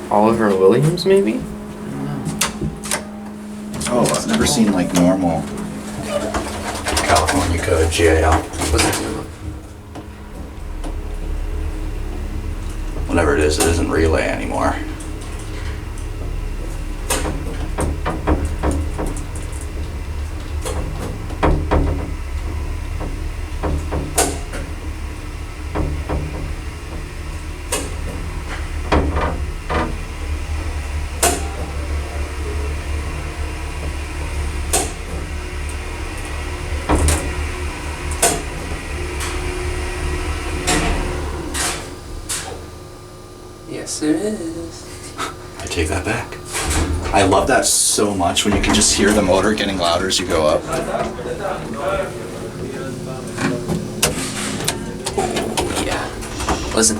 Oliver Williams, maybe? Oh, I've never seen like normal California code, GAL. What's it? Whatever it isn't relay anymore. Yes, there is. I take that back. I love that so much when you can just hear the motor getting louder as you go up. Yeah. Listen.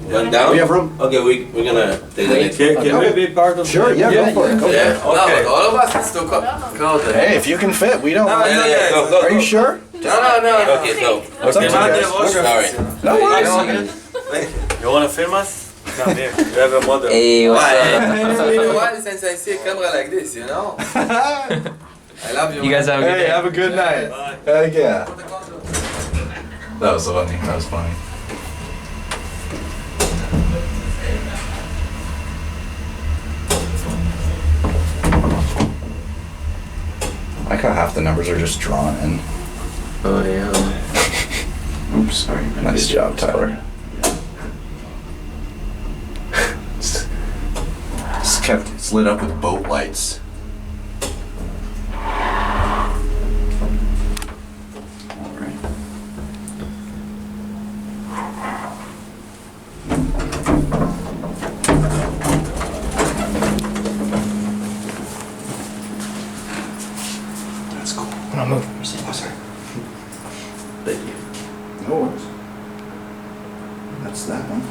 One down? We have room. Okay, we're gonna take the next. Can we be part of Sure, yeah, go for it. Go for it. Yeah, okay. No, all of us can still go there. Hey, if you can fit, we don't. Yeah, go. Are you sure? No. Okay, so. It's up to you guys. Sorry. No worries. You wanna film us? Come here. You have a model. Hey, what's up? It's been a while since I see a camera like this, you know? I love you. You guys have a good Hey, day. have a good night. Heck yeah. That was funny. That was funny. I like how half the numbers are just drawn in. Oh, yeah. Oops, sorry. Nice job, Tyler. It's lit up with boat lights. Alright. That's cool. I'm gonna move. Oh, sorry. Thank you. No worries. That's that one.